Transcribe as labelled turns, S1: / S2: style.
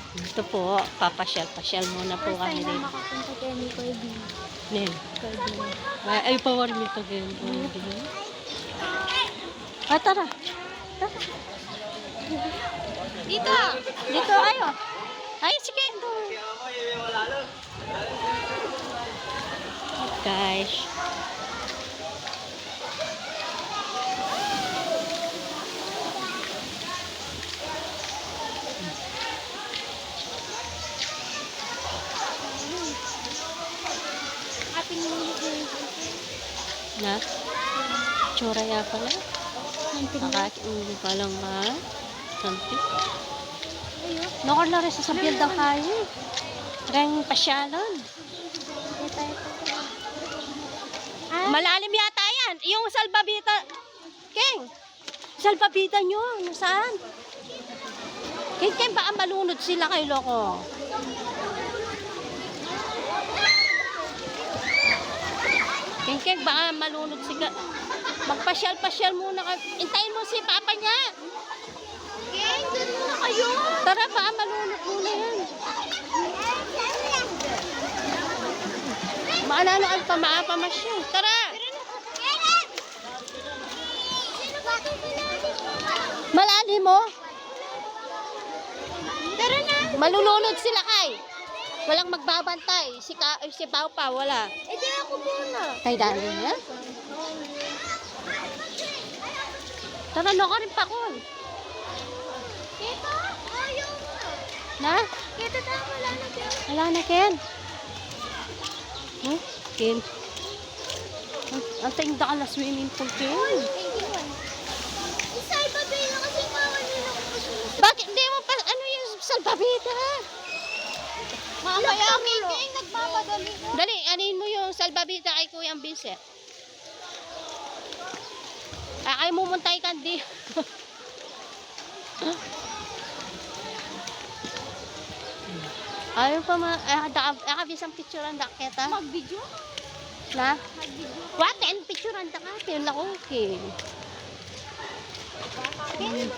S1: Ito po, papasyal-pasyal muna po
S2: First
S1: kami
S2: time na
S1: din.
S2: makapunta kayo ni Kuya B.
S1: Nen.
S2: Kuya B.
S1: Ay, power meal to ganyan. Ah, tara. Tara.
S2: Dito!
S1: Dito, ayo. Ay, sige. Ito. Guys.
S2: Ating minute
S1: Na? Tsura ya pala. Nakakain pa lang ba? Something.
S2: Ayun.
S1: Nakala rin sa sabihan daw kayo. Rang pasyalan.
S2: Ito.
S1: Malalim yata yan. Yung salbabita. King. Salbabita nyo. Nasaan? King, baka malunod sila kay Loko. King, baka malunod sila. Magpasyal-pasyal muna ka. Intayin mo si Papa niya.
S2: Gang, dun muna kayo!
S1: Tara, baka malunod muna yan. Maalala ang pamamasya. Tara. Malalim mo.
S2: Tara na!
S1: Malulunod sila kay. Walang magbabantay. Si Pao pa, wala.
S2: Eh, di ako muna.
S1: Kay Dani niya? Tara, no ka rin pa ko.
S2: Kita? Ayaw mo.
S1: Na?
S2: Kita tayo, wala na dyan.
S1: Wala na, Ken. Huh? Ken. Ang tingin ka na swimming pool, Ken.
S2: Isa iba na kasi bawal nila kung kasunod.
S1: Bakit hindi mo pa, ano yung salbabida?
S2: Mamaya kami gang, nagmamadali.
S1: Dali, anin mo yung salbabida kay Kuya Vincent. Ay mo muntay kandi. Ayaw pa bisang picture ang daketa.
S2: Mag-video?
S1: Na?
S2: Mag-video.
S1: What? And picture ang daketa. Yun lang okay.
S2: Gang,